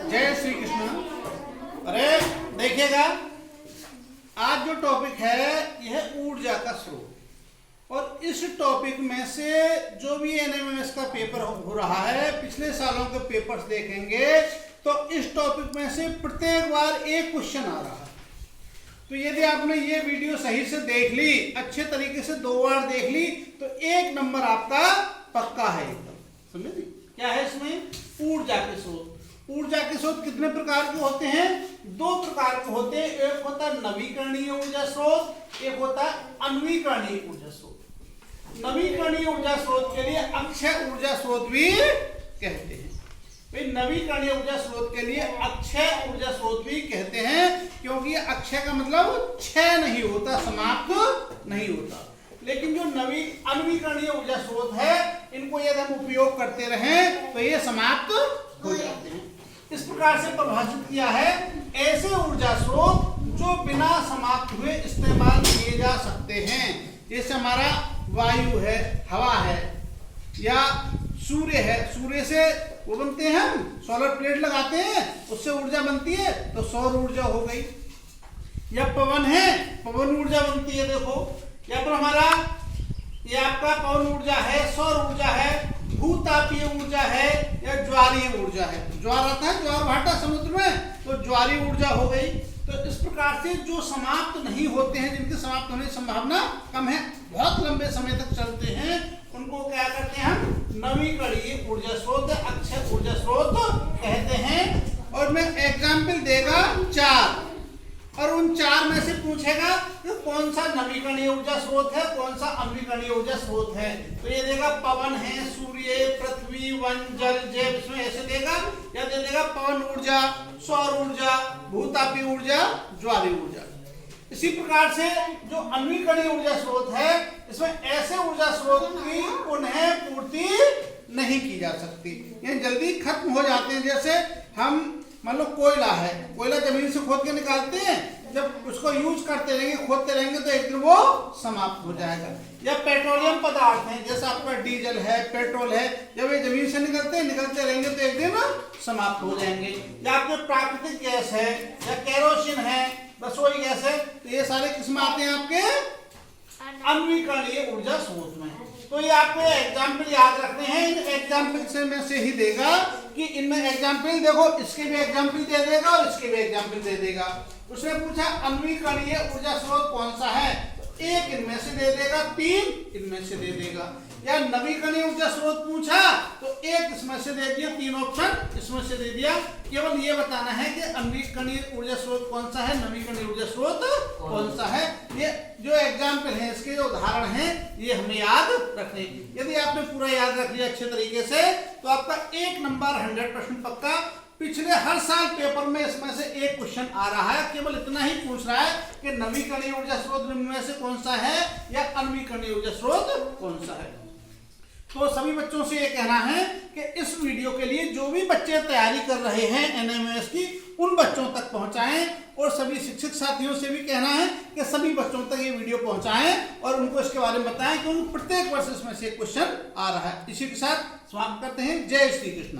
जय श्री कृष्ण। अरे देखिएगा, आज जो टॉपिक है यह ऊर्जा का स्रोत, और इस टॉपिक में से जो भी एनएमएमएस का पेपर हो रहा है, पिछले सालों के पेपर्स देखेंगे तो इस टॉपिक में से प्रत्येक बार एक क्वेश्चन आ रहा है। तो यदि आपने ये वीडियो सही से देख ली, अच्छे तरीके से 2 बार देख ली, तो 1 नंबर आपका पक्का है एकदम। समझे? क्या है इसमें? ऊर्जा के स्रोत। ऊर्जा के स्रोत कितने प्रकार के होते हैं? 2 प्रकार के होते हैं। एक होता है नवीकरणीय ऊर्जा स्रोत, एक होता है अनवीकरणीय ऊर्जा स्रोत। नवीकरणीय ऊर्जा स्रोत के लिए अक्षय ऊर्जा स्रोत भी कहते हैं। नवीकरणीय ऊर्जा स्रोत के लिए अक्षय ऊर्जा स्रोत भी कहते हैं, क्योंकि अक्षय का मतलब क्षय नहीं होता, समाप्त नहीं होता। लेकिन जो अनवीकरणीय ऊर्जा स्रोत है, इनको यदि हम उपयोग करते रहें तो ये समाप्त हो जाते हैं। इस प्रकार से परिभाषित किया है ऐसे ऊर्जा स्रोत जो बिना समाप्त हुए इस्तेमाल किए जा सकते हैं। जैसे हमारा वायु है, हवा है, या सूर्य है। सूर्य से वो बनते हैं, हम सोलर प्लेट लगाते हैं, उससे ऊर्जा बनती है, तो सौर ऊर्जा हो गई। या पवन है, पवन ऊर्जा बनती है। देखो, या पर हमारा ये आपका पवन ऊर्जा है, सौर ऊर्जा है, भूतापीय ऊर्जा है, या ज्वारीय ऊर्जा है। ज्वार आता है, ज्वार भाटा समुद्र में, तो ज्वारीय ऊर्जा हो गई। तो इस प्रकार से जो समाप्त नहीं होते हैं, जिनके समाप्त होने की संभावना कम है, बहुत लंबे समय तक चलते हैं, उनको क्या करते हैं हम? नवीकरणीय ऊर्जा स्रोत, अक्षय ऊर्जा स्रोत कहते हैं। और मैं एग्जाम्पल देगा 4, और उन 4 में से पूछेगा कि कौन सा नवीकरणीय ऊर्जा स्रोत है, कौन सा अनवीकरणीय ऊर्जा स्रोत है। तो ये देगा पवन है, सूर्य, पृथ्वी, वन, जल, जैव, इसमें ऐसे देगा। या दे देगा पवन ऊर्जा, सौर ऊर्जा, भूतापीय ऊर्जा, ज्वारीय ऊर्जा। इसी प्रकार से जो अनवीकरणीय ऊर्जा स्रोत है, इसमें ऐसे ऊर्जा स्रोत की पुनः पूर्ति नहीं की जा सकती, ये जल्दी खत्म हो जाते हैं। जैसे हम मान लो कोयला है, कोयला जमीन से खोद के निकालते हैं, जब उसको यूज करते रहेंगे, खोदते रहेंगे, तो एक दिन वो समाप्त हो जाएगा। या पेट्रोलियम पदार्थ हैं, जैसे आपका डीजल है, पेट्रोल है, जब ये जमीन से निकलते रहेंगे तो एक दिन समाप्त हो जाएंगे। या आपके प्राकृतिक गैस है, या केरोसिन है, रसोई गैस है, तो ये सारे किसमें आते हैं? आपके अनवीकरणीय ऊर्जा स्रोत में। तो ये आपको एग्जाम्पल याद रखने हैं। इन एग्जाम्पल से में से ही देगा कि इनमें एग्जाम्पल देखो, इसके भी एग्जाम्पल दे देगा और इसके भी एग्जाम्पल दे देगा। उसने पूछा अनवीकरणीय ऊर्जा स्रोत कौन सा है, तो 1 इनमें से दे देगा, 3 इनमें से दे देगा। या नवीकरणीय ऊर्जा स्रोत पूछा तो 1 इसमें से दे दिया, 3 ऑप्शन इसमें से दे दिया। केवल ये बताना है कि अनवीकरणीय ऊर्जा स्रोत कौन सा है, नवीकरणीय ऊर्जा स्रोत कौन सा है। ये जो एग्जाम्पल है, इसके जो उदाहरण हैं, ये हमें याद रखने। यदि आपने पूरा याद रख लिया अच्छे तरीके से, तो आपका 1 नंबर 100% पक्का। पिछले हर साल पेपर में इसमें से एक क्वेश्चन आ रहा है, केवल इतना ही पूछ रहा है कि नवीकरणीय ऊर्जा स्रोत में से कौन सा है, या अनवीकरणीय ऊर्जा स्रोत कौन सा है। तो सभी बच्चों से ये कहना है कि इस वीडियो के लिए जो भी बच्चे तैयारी कर रहे हैं एनएमएमएस की, उन बच्चों तक पहुंचाएं, और सभी शिक्षक साथियों से भी कहना है कि सभी बच्चों तक ये वीडियो पहुंचाएं और उनको इसके बारे में बताएं, क्योंकि प्रत्येक वर्ष इसमें से क्वेश्चन आ रहा है। इसी के साथ समाप्त करते हैं। जय श्री कृष्ण।